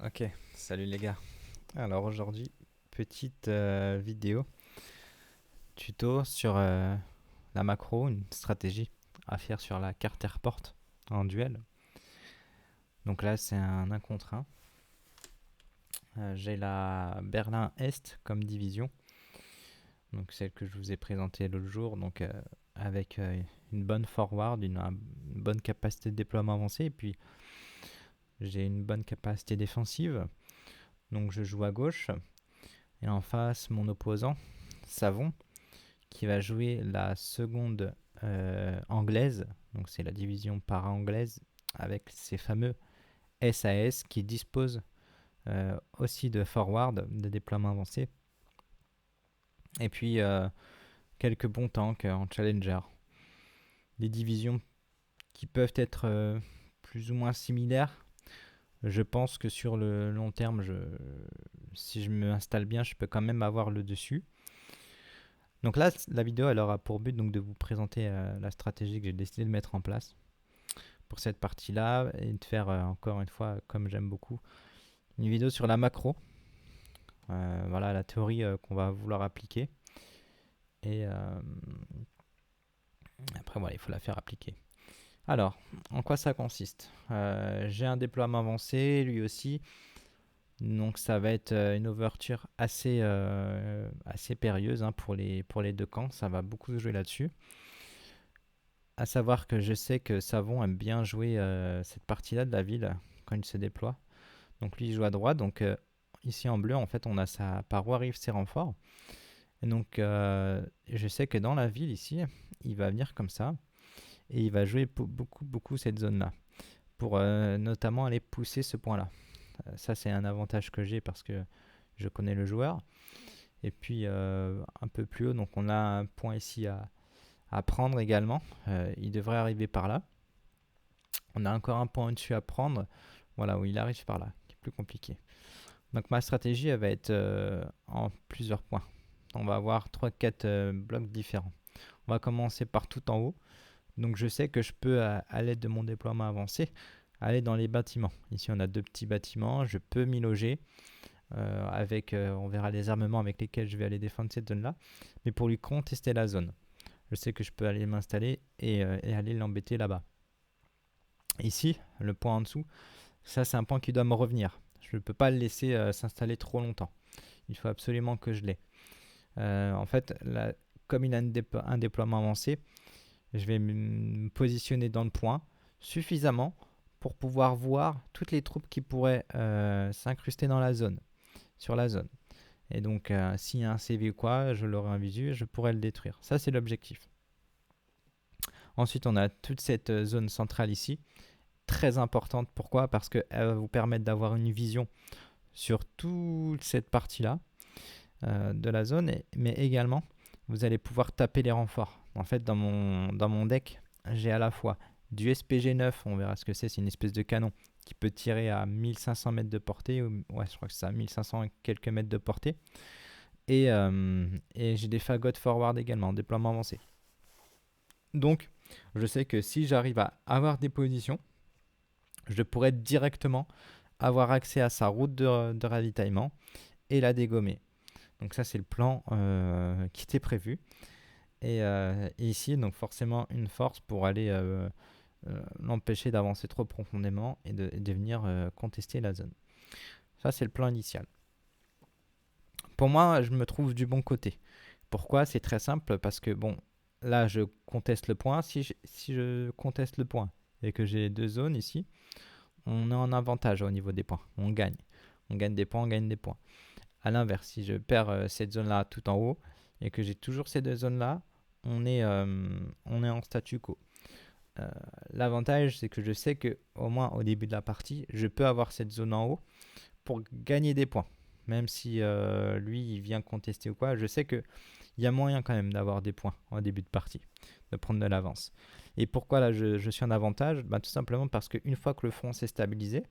Ok, salut les gars. Alors aujourd'hui, petite vidéo tuto sur la macro, une stratégie à faire sur la carte airport en duel. Donc là, c'est un 1 contre 1. J'ai la Berlin-Est comme division, donc celle que je vous ai présentée l'autre jour, donc avec une bonne forward, une bonne capacité de déploiement avancé, et puis j'ai une bonne capacité défensive. Donc je joue à gauche, et en face, mon opposant, Savon, qui va jouer la seconde anglaise, donc c'est la division para-anglaise, avec ces fameux SAS qui disposent aussi de forward, de déploiement avancé, et puis quelques bons tanks en challenger. Des divisions qui peuvent être plus ou moins similaires. Je pense que sur le long terme, si je m'installe bien, je peux quand même avoir le dessus. Donc là, la vidéo, elle aura pour but donc, de vous présenter la stratégie que j'ai décidé de mettre en place pour cette partie-là et de faire encore une fois, comme j'aime beaucoup, une vidéo sur la macro. Voilà la théorie qu'on va vouloir appliquer. Et après, voilà, il faut la faire appliquer. Alors, en quoi ça consiste? J'ai un déploiement avancé, lui aussi. Donc ça va être une ouverture assez périlleuse pour les deux camps. Ça va beaucoup se jouer là-dessus. À savoir que je sais que Savon aime bien jouer cette partie-là de la ville quand il se déploie. Donc lui il joue à droite. Donc ici en bleu en fait on a sa paroi arrive ses renforts. Et donc je sais que dans la ville ici il va venir comme ça et il va jouer beaucoup cette zone-là pour notamment aller pousser ce point-là. Ça c'est un avantage que j'ai parce que je connais le joueur. Et puis un peu plus haut donc on a un point ici à prendre également. Il devrait arriver par là. On a encore un point au-dessus à prendre. Voilà, où il arrive par là, qui est plus compliqué. Donc ma stratégie, elle va être en plusieurs points. On va avoir 3-4 blocs différents. On va commencer par tout en haut. Donc je sais que je peux, à l'aide de mon déploiement avancé, aller dans les bâtiments. Ici, on a deux petits bâtiments. Je peux m'y loger avec, on verra les armements avec lesquels je vais aller défendre cette zone-là. Mais pour lui contester la zone, je sais que je peux aller m'installer et aller l'embêter là-bas. Ici, le point en dessous, ça c'est un point qui doit me revenir. Je ne peux pas le laisser s'installer trop longtemps. Il faut absolument que je l'ai. En fait, là, comme il a un déploiement avancé, je vais me positionner dans le point suffisamment pour pouvoir voir toutes les troupes qui pourraient s'incruster dans la zone, sur la zone. Et donc, s'il y a un CV ou quoi, je l'aurai en visu et je pourrai le détruire. Ça, c'est l'objectif. Ensuite, on a toute cette zone centrale ici, très importante. Pourquoi? Parce qu'elle va vous permettre d'avoir une vision sur toute cette partie-là de la zone, mais également, vous allez pouvoir taper les renforts. En fait, dans mon deck, j'ai à la fois du SPG9, on verra ce que c'est une espèce de canon qui peut tirer à 1500 mètres de portée, ouais, je crois que c'est ça, 1500 et quelques mètres de portée, et j'ai des fagots forward également, en déploiement avancé. Donc, je sais que si j'arrive à avoir des positions, je pourrais directement avoir accès à sa route de ravitaillement et la dégommer. Donc ça c'est le plan qui était prévu. Et ici donc forcément une force pour aller l'empêcher d'avancer trop profondément et de venir contester la zone. Ça c'est le plan initial. Pour moi je me trouve du bon côté. Pourquoi? C'est très simple parce que bon là je conteste le point. Si je conteste le point et que j'ai deux zones ici, on est en avantage au niveau des points. On gagne. On gagne des points, on gagne des points. A l'inverse, si je perds cette zone-là tout en haut et que j'ai toujours ces deux zones-là, on est en statu quo. Euh, L'avantage, c'est que je sais que au moins au début de la partie, je peux avoir cette zone en haut pour gagner des points. Même si lui, il vient contester ou quoi, je sais qu'il y a moyen quand même d'avoir des points au début de partie, de prendre de l'avance. Et pourquoi là je suis en avantage? Tout simplement parce qu'une fois que le front s'est stabilisé,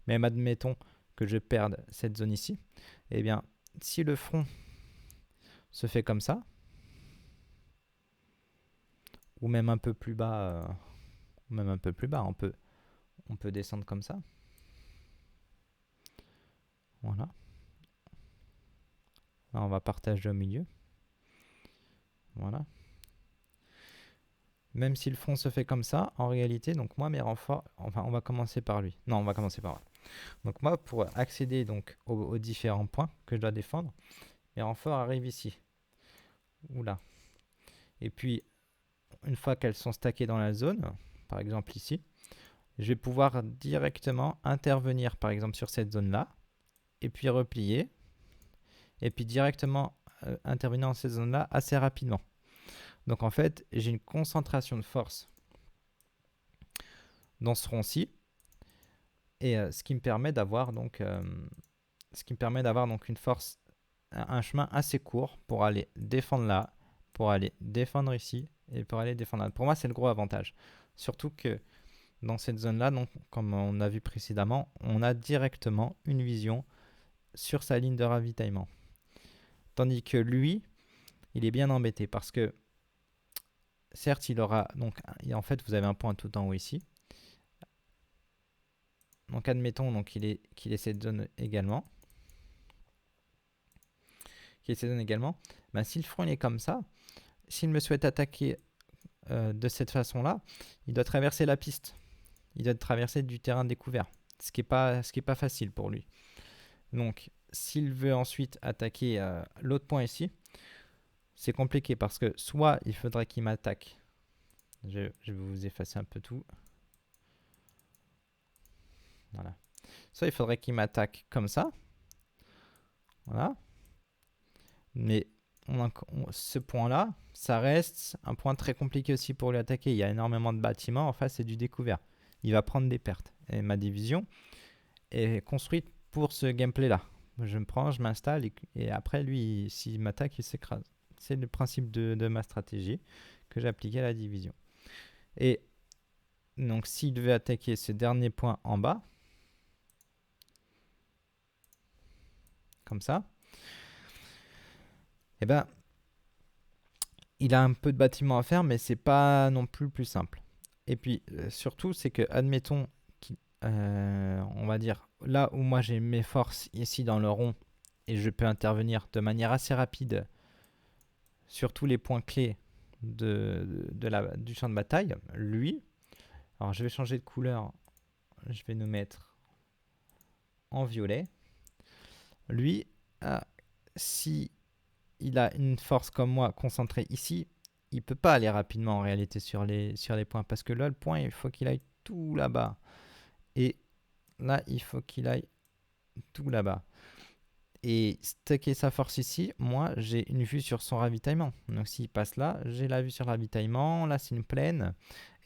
même admettons que je perde cette zone ici, eh bien, si le front se fait comme ça, ou même un peu plus bas, on peut descendre comme ça. Voilà. Là, on va partager au milieu. Voilà. Même si le front se fait comme ça, en réalité, donc moi, mes renforts, enfin, on va commencer par lui. Non, on va commencer par là. Donc moi, pour accéder donc aux différents points que je dois défendre, mes renforts arrivent ici. Ou là. Et puis, une fois qu'elles sont stackées dans la zone, par exemple ici, je vais pouvoir directement intervenir, par exemple, sur cette zone-là, et puis replier, et puis directement intervenir dans cette zone-là assez rapidement. Donc en fait, j'ai une concentration de force dans ce rond-ci, et ce qui me permet d'avoir donc, une force, un chemin assez court pour aller défendre là, pour aller défendre ici, et pour aller défendre là. Pour moi, c'est le gros avantage. Surtout que dans cette zone-là, donc, comme on a vu précédemment, on a directement une vision sur sa ligne de ravitaillement. Tandis que lui, il est bien embêté parce que, certes, il aura... Donc, en fait, vous avez un point tout en haut ici. Donc, admettons donc, qu'il ait cette zone également. Ben, si le front est comme ça, s'il me souhaite attaquer de cette façon-là, il doit traverser la piste. Il doit traverser du terrain découvert, ce qui est pas facile pour lui. Donc, s'il veut ensuite attaquer l'autre point ici, c'est compliqué parce que soit il faudrait qu'il m'attaque. Je vais vous effacer un peu tout. Voilà. Soit il faudrait qu'il m'attaque comme ça. Voilà. Mais ce point-là, ça reste un point très compliqué aussi pour lui attaquer. Il y a énormément de bâtiments. En face, c'est du découvert. Il va prendre des pertes. Et ma division est construite pour ce gameplay-là. Je me prends, je m'installe et après, lui, s'il m'attaque, il s'écrase. C'est le principe de ma stratégie que j'ai appliqué à la division. Et donc, s'il devait attaquer ce dernier point en bas, comme ça, eh ben, il a un peu de bâtiment à faire, mais c'est pas non plus le plus simple. Et puis, surtout, c'est que, admettons, on va dire, là où moi j'ai mes forces ici dans le rond, et je peux intervenir de manière assez rapide sur tous les points clés du champ de bataille, lui, alors je vais changer de couleur, je vais nous mettre en violet. Lui, si il a une force comme moi concentrée ici, il peut pas aller rapidement en réalité sur les points, parce que là, le point, il faut qu'il aille tout là-bas. Et là, il faut qu'il aille tout là-bas. Et stocker sa force ici, moi, j'ai une vue sur son ravitaillement. Donc s'il passe là, j'ai la vue sur le ravitaillement. Là, c'est une plaine.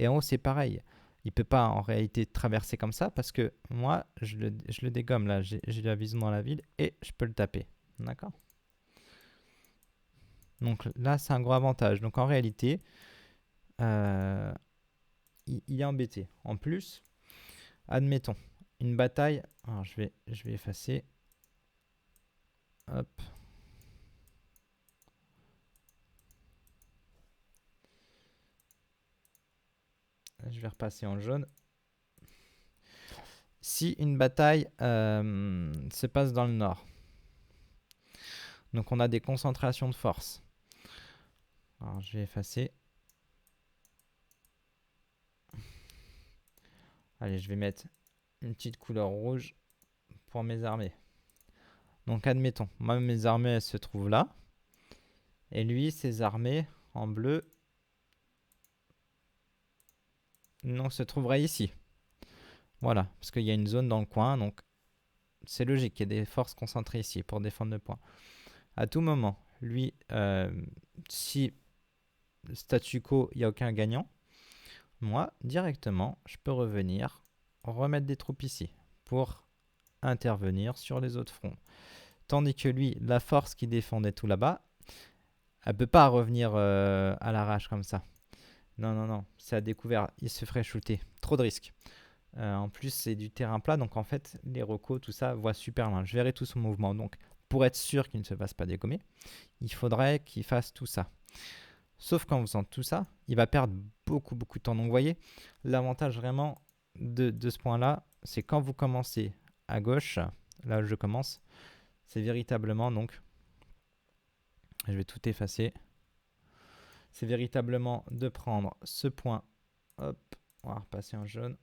Et en haut, c'est pareil. Il peut pas en réalité traverser comme ça parce que moi, je le dégomme là. J'ai la vision dans la ville et je peux le taper. D'accord? Donc là, c'est un gros avantage. Donc en réalité, il est embêté. En plus, admettons, une bataille. Alors je vais effacer. Hop. Je vais repasser en jaune. Si une bataille se passe dans le nord, donc on a des concentrations de force. Alors je vais effacer. Allez, je vais mettre une petite couleur rouge pour mes armées. Donc admettons, moi mes armées elles se trouvent là. Et lui, ses armées en bleu non, se trouveraient ici. Voilà, parce qu'il y a une zone dans le coin, donc c'est logique qu'il y ait des forces concentrées ici pour défendre le point. À tout moment, lui, si statu quo, il n'y a aucun gagnant, moi, directement, je peux revenir, remettre des troupes ici pour intervenir sur les autres fronts. Tandis que lui, la force qui défendait tout là-bas, elle ne peut pas revenir à l'arrache comme ça. Non, non, non, c'est à découvert, il se ferait shooter. Trop de risques. En plus, c'est du terrain plat, donc en fait, les recos, tout ça, voient super loin. Je verrai tout son mouvement. Donc, pour être sûr qu'il ne se fasse pas dégommer, il faudrait qu'il fasse tout ça. Sauf qu'en faisant tout ça, il va perdre beaucoup, beaucoup de temps. Donc, vous voyez, l'avantage vraiment de ce point-là, c'est quand vous commencez à gauche, là où je commence, c'est véritablement donc, je vais tout effacer, c'est véritablement de prendre ce point, hop, on va repasser en jaune,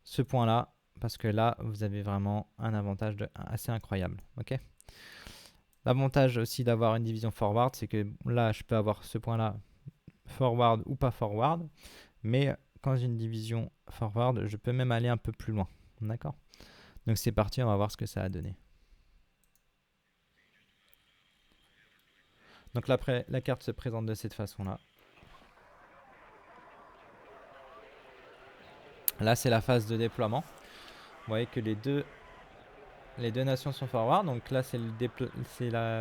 ce point là, parce que là vous avez vraiment un avantage assez incroyable, ok. L'avantage aussi d'avoir une division forward, c'est que là je peux avoir ce point là forward ou pas forward, mais quand j'ai une division forward, je peux même aller un peu plus loin, d'accord. Donc c'est parti, on va voir ce que ça a donné. Donc là, après, la carte se présente de cette façon-là. Là, c'est la phase de déploiement. Vous voyez que les deux nations sont forward. Donc là, c'est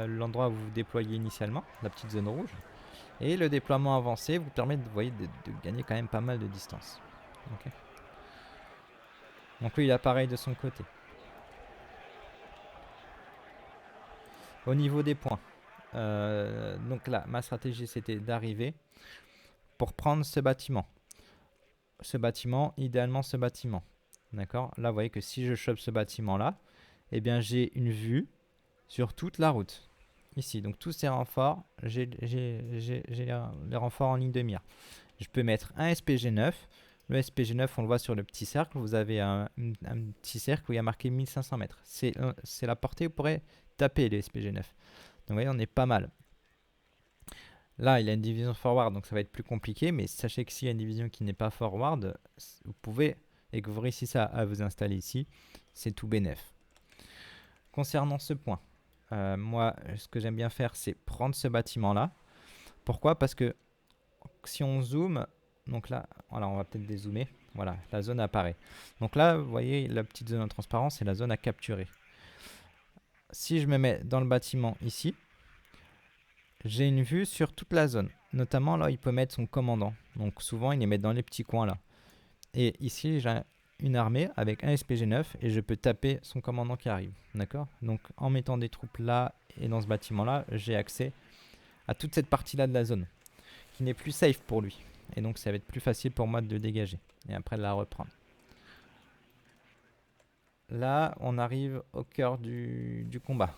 l'endroit où vous déployez initialement, la petite zone rouge. Et le déploiement avancé vous permet de, de gagner quand même pas mal de distance. Okay. Donc lui, il a pareil de son côté. Au niveau des points, donc là, ma stratégie, c'était d'arriver pour prendre ce bâtiment. Idéalement ce bâtiment. D'accord. Là, vous voyez que si je chope ce bâtiment-là, eh bien, j'ai une vue sur toute la route. Ici, donc tous ces renforts, j'ai les renforts en ligne de mire. Je peux mettre un SPG9. Le SPG9, on le voit sur le petit cercle. Vous avez un petit cercle où il y a marqué 1500 mètres. C'est la portée où vous pourrez taper le SPG9. Donc, vous voyez, on est pas mal. Là, il a une division forward, donc ça va être plus compliqué. Mais sachez que s'il y a une division qui n'est pas forward, vous pouvez, et que vous réussissez à vous installer ici, c'est tout bénef. Concernant ce point, moi, ce que j'aime bien faire, c'est prendre ce bâtiment-là. Pourquoi? Parce que si on zoome, donc là, voilà, on va peut-être dézoomer. Voilà, la zone apparaît. Donc là, vous voyez, la petite zone en transparence, c'est la zone à capturer. Si je me mets dans le bâtiment ici, j'ai une vue sur toute la zone. Notamment, là, il peut mettre son commandant. Donc souvent, il les met dans les petits coins là. Et ici, j'ai une armée avec un SPG9 et je peux taper son commandant qui arrive. D'accord. Donc en mettant des troupes là et dans ce bâtiment là, j'ai accès à toute cette partie là de la zone qui n'est plus safe pour lui. Et donc ça va être plus facile pour moi de le dégager et après de la reprendre. Là, on arrive au cœur du combat.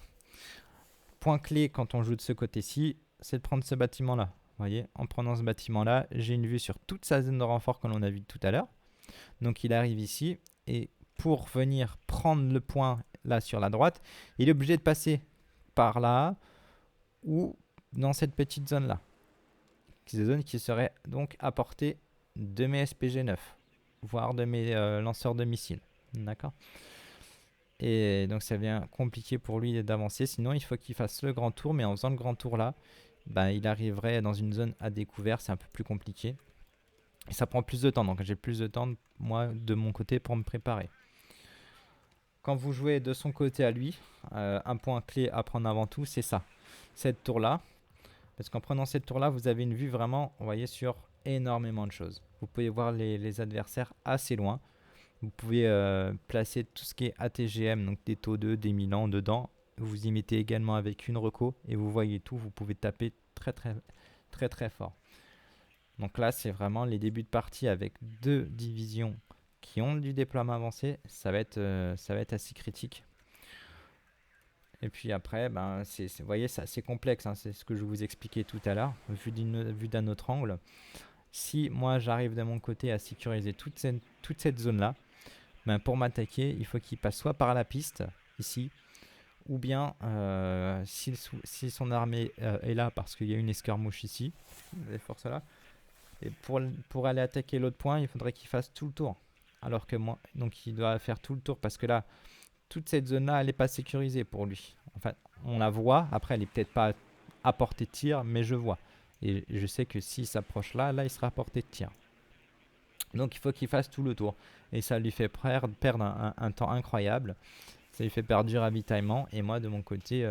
Point clé quand on joue de ce côté-ci, c'est de prendre ce bâtiment là. Vous voyez, en prenant ce bâtiment là, j'ai une vue sur toute sa zone de renfort que l'on a vu tout à l'heure. Donc il arrive ici et pour venir prendre le point là sur la droite, il est obligé de passer par là ou dans cette petite zone là. Ces zones qui seraient donc à portée de mes SPG9, voire de mes lanceurs de missiles. D'accord. Et donc ça devient compliqué pour lui d'avancer, sinon il faut qu'il fasse le grand tour, mais en faisant le grand tour là, bah, il arriverait dans une zone à découvert, c'est un peu plus compliqué. Et ça prend plus de temps, donc j'ai plus de temps, moi, de mon côté, pour me préparer. Quand vous jouez de son côté à lui, un point clé à prendre avant tout, c'est ça. Cette tour-là. Parce qu'en prenant cette tour-là, vous avez une vue vraiment, vous voyez, sur énormément de choses. Vous pouvez voir les adversaires assez loin. Vous pouvez placer tout ce qui est ATGM, donc des taux 2, des Milan dedans. Vous y mettez également avec une reco et vous voyez tout. Vous pouvez taper très très très très fort. Donc là, c'est vraiment les débuts de partie avec deux divisions qui ont du déploiement avancé. Ça va être assez critique. Et puis après, ben, vous voyez, c'est assez complexe. Hein, c'est ce que je vous expliquais tout à l'heure, vu d'un autre angle. Si moi, j'arrive de mon côté à sécuriser toute cette zone-là, ben, pour m'attaquer, il faut qu'il passe soit par la piste, ici, ou bien si son armée est là parce qu'il y a une escarmouche ici, les forces là, et pour aller attaquer l'autre point, il faudrait qu'il fasse tout le tour. Alors que moi, donc il doit faire tout le tour parce que là, toute cette zone-là, elle n'est pas sécurisée pour lui. Enfin, on la voit. Après, elle n'est peut-être pas à portée de tir, mais je vois. Et je sais que s'il s'approche là, il sera à portée de tir. Donc, il faut qu'il fasse tout le tour. Et ça lui fait perdre un temps incroyable. Ça lui fait perdre du ravitaillement. Et moi, de mon côté,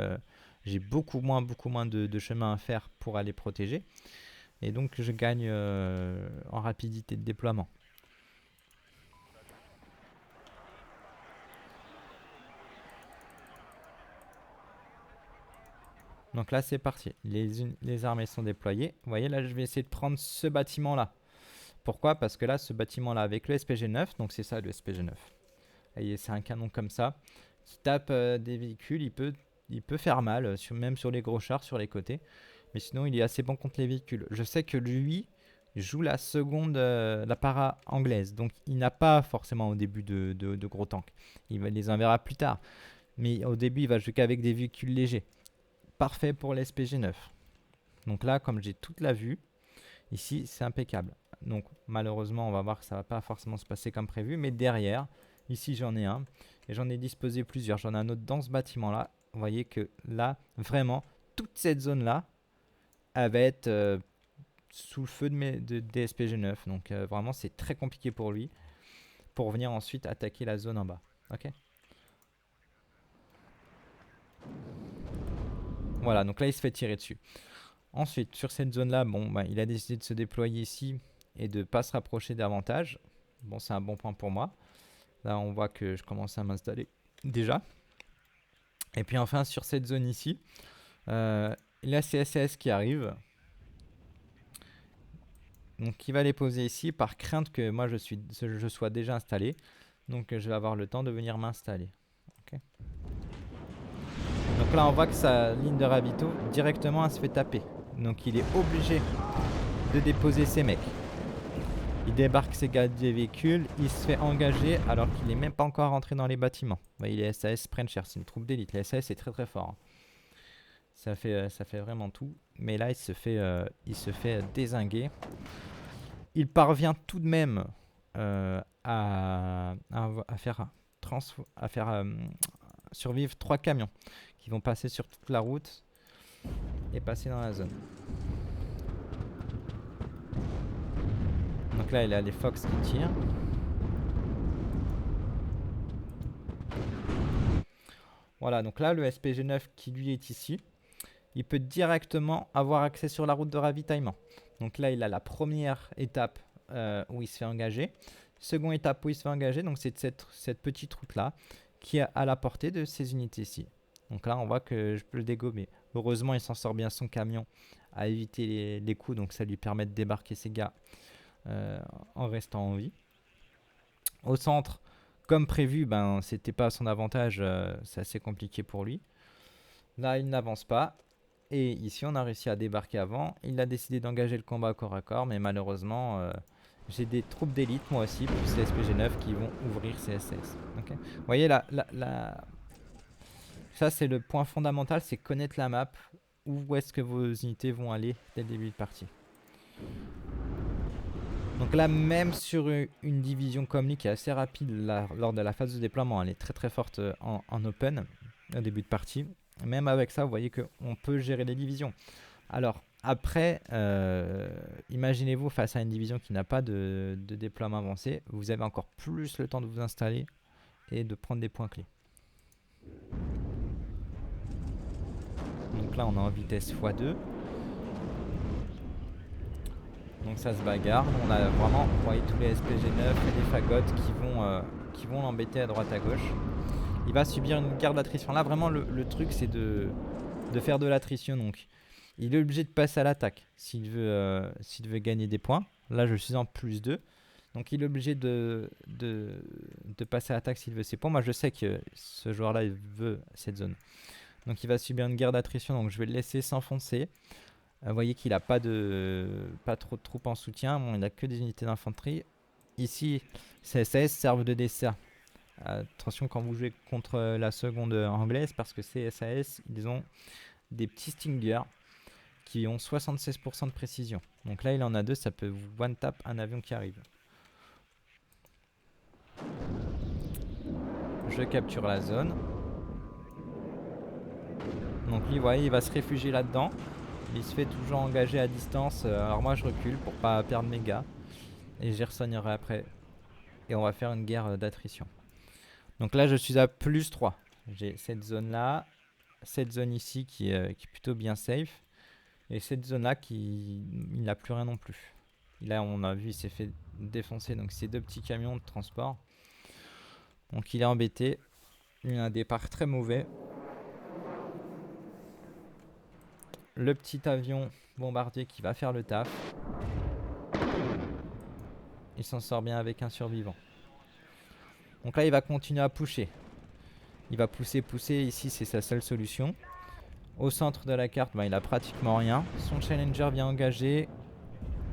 j'ai beaucoup moins de chemin à faire pour aller protéger. Et donc, je gagne en rapidité de déploiement. Donc là, c'est parti. Les armées sont déployées. Vous voyez, là, je vais essayer de prendre ce bâtiment-là. Pourquoi? Parce que là, ce bâtiment-là, avec le SPG9, donc c'est ça le SPG9. Et c'est un canon comme ça qui tape des véhicules. Il peut faire mal, même sur les gros chars, sur les côtés. Mais sinon, il est assez bon contre les véhicules. Je sais que lui joue la seconde, la para anglaise. Donc, il n'a pas forcément au début de gros tanks. Les enverra plus tard. Mais au début, il va jouer qu'avec des véhicules légers. Parfait pour l'SPG-9. Donc là, comme j'ai toute la vue, ici, c'est impeccable. Donc malheureusement, on va voir que ça va pas forcément se passer comme prévu. Mais derrière, ici, j'en ai un. Et j'en ai disposé plusieurs. J'en ai un autre dans ce bâtiment-là. Vous voyez que là, vraiment, toute cette zone-là, elle va être sous le feu des SPG-9. Donc vraiment, c'est très compliqué pour lui. Pour venir ensuite attaquer la zone en bas. Ok. Voilà, donc là, il se fait tirer dessus. Ensuite, sur cette zone-là, bon, bah, il a décidé de se déployer ici et de ne pas se rapprocher davantage. Bon, c'est un bon point pour moi. Là, on voit que je commence à m'installer déjà. Et puis enfin, sur cette zone ici, il y a CSS qui arrive. Donc, il va les poser ici par crainte que moi, je sois déjà installé. Donc, je vais avoir le temps de venir m'installer. Okay. Donc là, on voit que sa ligne de ravito, directement, elle se fait taper. Donc, il est obligé de déposer ses mecs. Il débarque ses gars des véhicules, il se fait engager alors qu'il n'est même pas encore rentré dans les bâtiments. Vous voyez, les SAS prennent cher, c'est une troupe d'élite. Les SAS c'est très très fort. Hein. Ça fait vraiment tout. Mais là, il se fait dézinguer. Il parvient tout de même à faire, survivre 3 camions qui vont passer sur toute la route et passer dans la zone. Donc là, il a les Fox qui tirent. Voilà, donc là, le SPG-9 qui lui est ici, il peut directement avoir accès sur la route de ravitaillement. Donc là, il a la première étape où il se fait engager. Seconde étape où il se fait engager, donc c'est cette petite route-là qui est à la portée de ces unités ici. Donc là, on voit que je peux le dégommer. Heureusement, il s'en sort bien son camion à éviter les coups, donc ça lui permet de débarquer ses gars en restant en vie. Au centre, comme prévu, ben, c'était pas à son avantage, c'est assez compliqué pour lui. Là, il n'avance pas. Et ici, on a réussi à débarquer avant. Il a décidé d'engager le combat corps à corps, mais malheureusement, j'ai des troupes d'élite, moi aussi, plus les SPG-9 qui vont ouvrir ces SS. Okay. Vous voyez, ça, c'est le point fondamental, c'est connaître la map. Où est-ce que vos unités vont aller dès le début de partie. Donc là, même sur une division comme lui qui est assez rapide lors de la phase de déploiement, elle est très très forte en open au début de partie. Même avec ça, vous voyez qu'on peut gérer les divisions. Alors après, imaginez-vous face à une division qui n'a pas de déploiement avancé, vous avez encore plus le temps de vous installer et de prendre des points clés. Donc là, on est en vitesse x2. Donc ça se bagarre. On a vraiment, vous voyez, tous les SPG-9 et les fagottes qui vont l'embêter à droite à gauche. Il va subir une guerre d'attrition. Là, vraiment, le truc, c'est de faire de l'attrition. Donc, il est obligé de passer à l'attaque s'il veut gagner des points. Là, je suis en plus 2. Donc, il est obligé de passer à l'attaque s'il veut ses points. Moi, je sais que ce joueur-là, il veut cette zone. Donc, il va subir une guerre d'attrition. Donc, je vais le laisser s'enfoncer. Vous voyez qu'il n'a pas trop de troupes en soutien. Bon, il n'a que des unités d'infanterie. Ici, ces SAS servent de dessert. Attention quand vous jouez contre la seconde anglaise, parce que ces SAS, ils ont des petits Stingers qui ont 76% de précision. Donc là, il en a 2, ça peut vous one-tap un avion qui arrive. Je capture la zone. Donc lui, vous voyez, il va se réfugier là-dedans. Il se fait toujours engager à distance. Alors moi, je recule pour pas perdre mes gars. Et j'y ressognerai après. Et on va faire une guerre d'attrition. Donc là, je suis à plus 3. J'ai cette zone-là. Cette zone ici qui est plutôt bien safe. Et cette zone-là il n'a plus rien non plus. Là, on a vu, il s'est fait défoncer. Donc ces 2 petits camions de transport. Donc il est embêté. Il a un départ très mauvais. Le petit avion bombardier qui va faire le taf. Il s'en sort bien avec un survivant. Donc là, il va continuer à pusher. Il va pousser, pousser. Ici, c'est sa seule solution. Au centre de la carte, bah, il a pratiquement rien. Son challenger vient engager.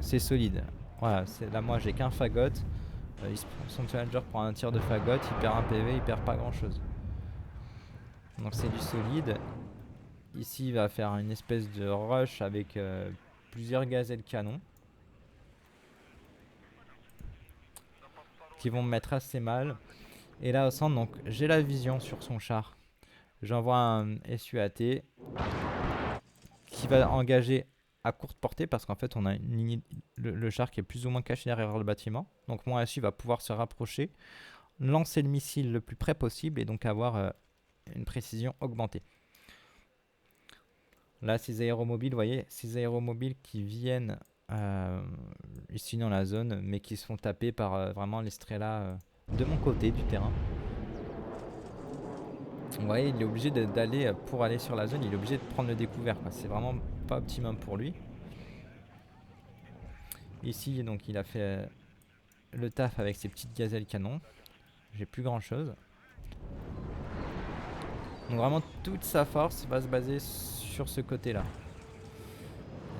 C'est solide. Voilà, là, moi, j'ai qu'un fagot. Son challenger prend un tir de fagot. Il perd un PV, il perd pas grand chose. Donc, c'est du solide. Ici, il va faire une espèce de rush avec plusieurs gazelles canons qui vont me mettre assez mal. Et là, au centre, donc j'ai la vision sur son char. J'envoie un SUAT qui va engager à courte portée parce qu'en fait, on a une ligne, le char qui est plus ou moins caché derrière le bâtiment. Donc, mon SU va pouvoir se rapprocher, lancer le missile le plus près possible et donc avoir une précision augmentée. Là, ces aéromobiles, vous voyez, ces aéromobiles qui viennent ici dans la zone, mais qui se font taper par vraiment les Strela de mon côté du terrain. Vous voyez, il est obligé d'aller, pour aller sur la zone, il est obligé de prendre le découvert. C'est vraiment pas optimum pour lui. Ici, donc, il a fait le taf avec ses petites gazelles canons. J'ai plus grand chose. Donc vraiment, toute sa force va se baser sur ce côté-là.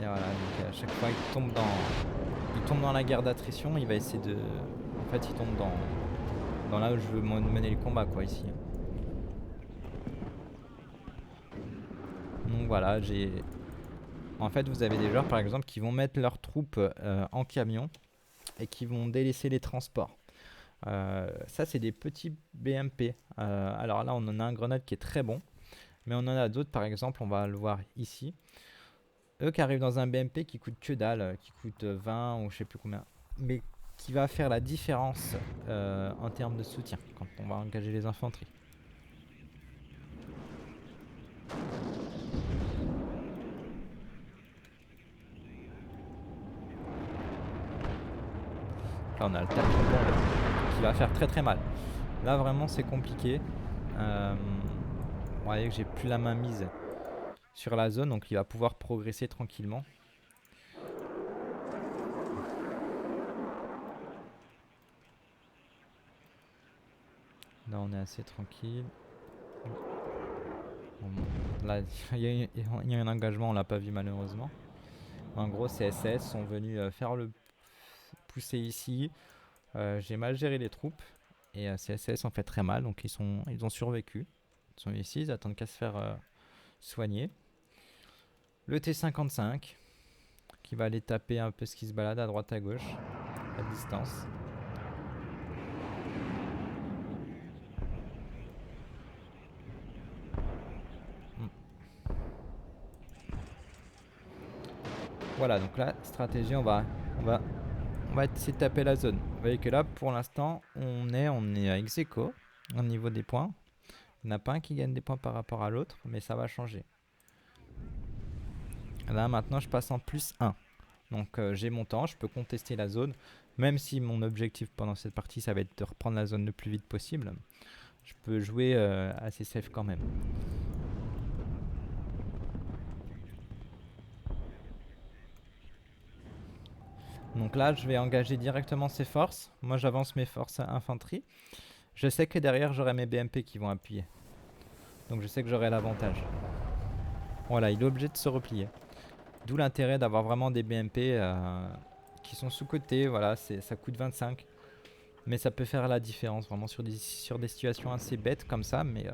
Et voilà, donc à chaque fois il tombe dans la guerre d'attrition, il va essayer de... En fait, il tombe dans là où je veux mener le combat, quoi, ici. Donc voilà, en fait, vous avez des joueurs, par exemple, qui vont mettre leurs troupes en camion et qui vont délaisser les transports. Ça, c'est des petits BMP. Alors là, on en a un grenade qui est très bon, mais on en a d'autres, par exemple, on va le voir ici. Eux qui arrivent dans un BMP qui coûte que dalle, qui coûte 20 ou je sais plus combien, mais qui va faire la différence en termes de soutien quand on va engager les infanteries. Là, on a le tapis de bombe qui va faire très très mal. Là, vraiment, c'est compliqué. Vous voyez que j'ai plus la main mise sur la zone, donc il va pouvoir progresser tranquillement. Là, on est assez tranquille. Bon, là, il y a un engagement, on l'a pas vu malheureusement. En gros, ces SS sont venus faire le pousser ici. J'ai mal géré les troupes et ces SS ont fait très mal, donc ils ont survécu. Ils sont ici, ils attendent qu'à se faire soigner. Le T-55 qui va aller taper un peu ce qui se balade à droite à gauche, à distance. Voilà, donc là, stratégie, on va essayer de taper la zone. Vous voyez que là, pour l'instant, on est à ex aequo au niveau des points. Il n'y en a pas un qui gagne des points par rapport à l'autre, mais ça va changer. Là, maintenant, je passe en plus 1. Donc, j'ai mon temps, je peux contester la zone. Même si mon objectif pendant cette partie, ça va être de reprendre la zone le plus vite possible. Je peux jouer assez safe quand même. Donc là, je vais engager directement ses forces. Moi, j'avance mes forces infanterie. Je sais que derrière, j'aurai mes BMP qui vont appuyer. Donc je sais que j'aurai l'avantage. Voilà, il est obligé de se replier. D'où l'intérêt d'avoir vraiment des BMP qui sont sous-cotés. Voilà, ça coûte 25. Mais ça peut faire la différence vraiment sur des situations assez bêtes comme ça. Mais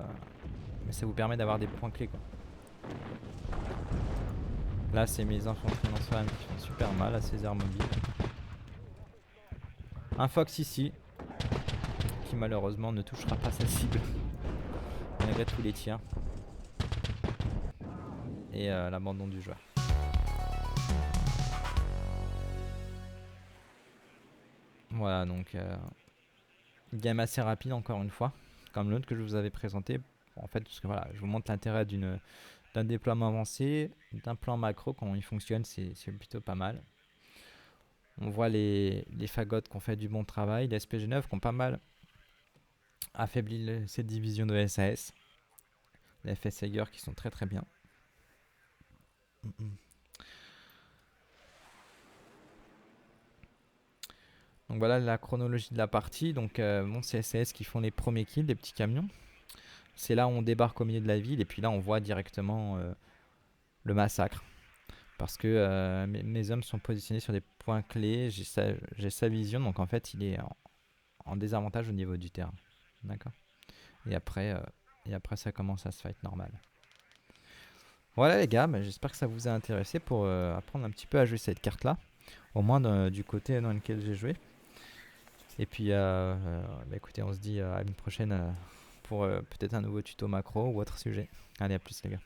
ça vous permet d'avoir des points clés, quoi. Là, c'est mes infanteries lance-flammes qui font super mal à ces aires mobiles. Un Fox ici, qui malheureusement ne touchera pas sa cible, malgré tous les tirs. Et l'abandon du joueur. Voilà, donc game assez rapide encore une fois, comme l'autre que je vous avais présenté. En fait, parce que voilà, je vous montre l'intérêt d'un déploiement avancé, d'un plan macro, comment il fonctionne, c'est plutôt pas mal. On voit les fagots qui ont fait du bon travail, les SPG9 qui ont pas mal affaibli cette division de SAS. Les FS Sager qui sont très très bien. Donc voilà la chronologie de la partie. Donc bon, c'est SCS qui font les premiers kills, des petits camions. C'est là où on débarque au milieu de la ville et puis là on voit directement le massacre. Parce que mes hommes sont positionnés sur des points clés, j'ai sa vision, donc en fait il est en désavantage au niveau du terrain. D'accord. Et après, ça commence à se fight normal. Voilà les gars, bah, j'espère que ça vous a intéressé pour apprendre un petit peu à jouer cette carte là. Au moins du côté dans lequel j'ai joué. Et puis bah, écoutez, on se dit à une prochaine pour peut-être un nouveau tuto macro ou autre sujet. Allez, à plus les gars.